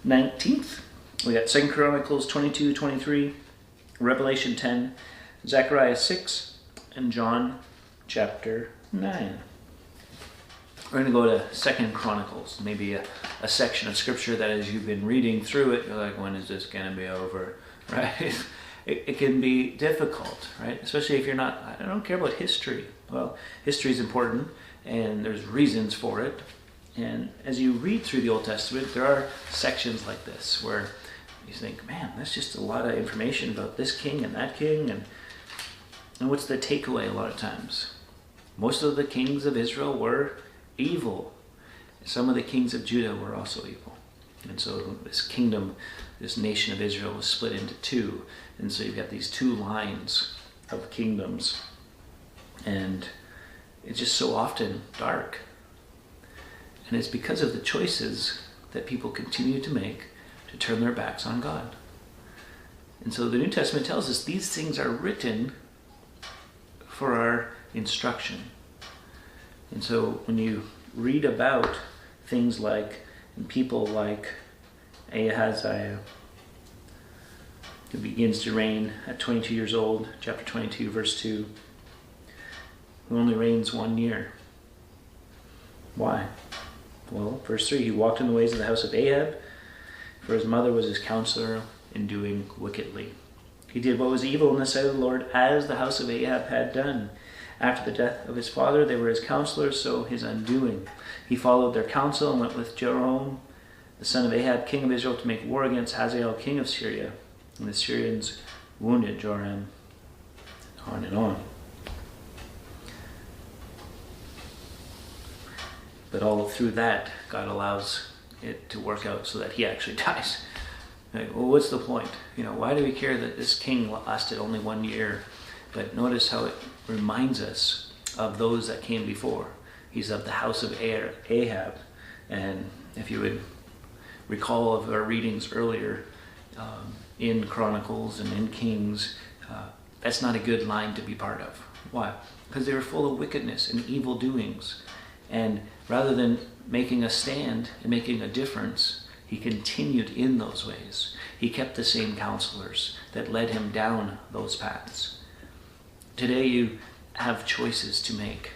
19th. We got 2 Chronicles 22, 23, Revelation 10, Zechariah 6, and John chapter 9. We're going to go to 2 Chronicles, maybe a section of scripture that as you've been reading through it, you're like, when is this going to be over, right? It can be difficult, right? Especially if you're not, I don't care about history. Well, history is important, and there's reasons for it. And as you read through the Old Testament, there are sections like this where you think, man, that's just a lot of information about this king and that king. And what's the takeaway a lot of times? Most of the kings of Israel were evil. Some of the kings of Judah were also evil. And so this kingdom, this nation of Israel was split into two. And so you've got these two lines of kingdoms. And it's just so often dark. And it's because of the choices that people continue to make to turn their backs on God. And so the New Testament tells us these things are written for our instruction. And so when you read about things like, and people like Ahaziah, who begins to reign at 22 years old, chapter 22, verse 2, who only reigns 1 year. Why? Well, verse 3, he walked in the ways of the house of Ahab, for his mother was his counselor in doing wickedly. He did what was evil in the sight of the Lord, as the house of Ahab had done. After the death of his father, they were his counselors, so his undoing. He followed their counsel and went with Jeroboam, the son of Ahab, king of Israel, to make war against Hazael, king of Syria. And the Syrians wounded Joram. On and on. But all through that, God allows it to work out so that he actually dies. Like, well, what's the point? Why do we care that this king lasted only 1 year? But notice how it reminds us of those that came before. He's of the house of Ahab. And if you would recall of our readings earlier in Chronicles and in Kings, that's not a good line to be part of. Why? Because they were full of wickedness and evil doings. And rather than making a stand and making a difference, he continued in those ways. He kept the same counselors that led him down those paths. Today you have choices to make,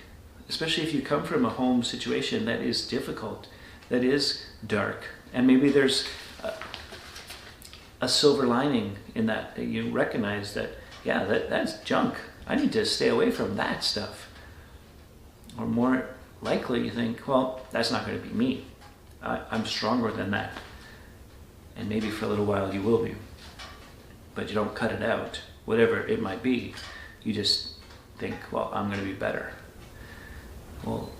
especially if you come from a home situation that is difficult, that is dark, and maybe there's a silver lining in that you recognize that, yeah, that's junk. I need to stay away from that stuff. Or more likely you think, well, that's not going to be me. I'm stronger than that. And maybe for a little while you will be. But you don't cut it out, whatever it might be. You just think, well, I'm going to be better. Well,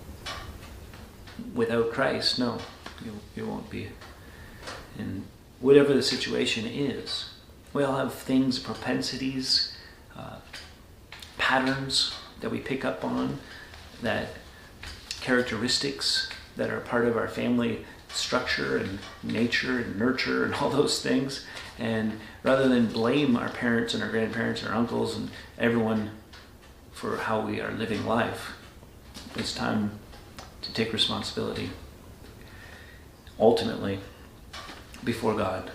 without Christ, no, you won't be. And whatever the situation is, we all have things, propensities, patterns that we pick up on, that characteristics that are part of our family structure and nature and nurture and all those things. And rather than blame our parents and our grandparents and our uncles and everyone for how we are living life, it's time to take responsibility. Ultimately, before God,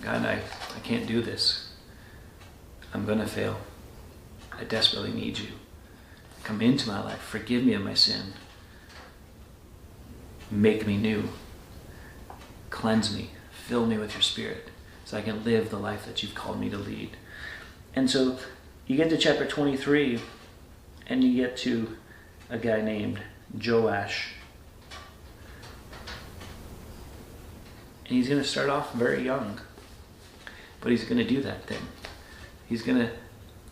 I can't do this. I'm going to fail. I desperately need you. Come into my life. Forgive me of my sin. Make me new. Cleanse me. Fill me with your spirit so I can live the life that you've called me to lead. And so you get to chapter 23 and you get to a guy named Joash. And he's going to start off very young. But he's going to do that thing. He's going to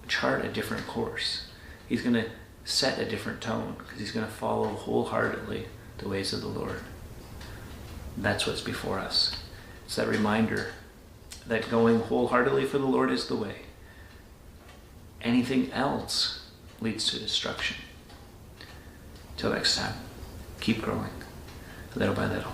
chart a different course. He's going to set a different tone because he's going to follow wholeheartedly the ways of the Lord. That's what's before us. It's that reminder that going wholeheartedly for the Lord is the way. Anything else leads to destruction. Till next time, keep growing, little by little.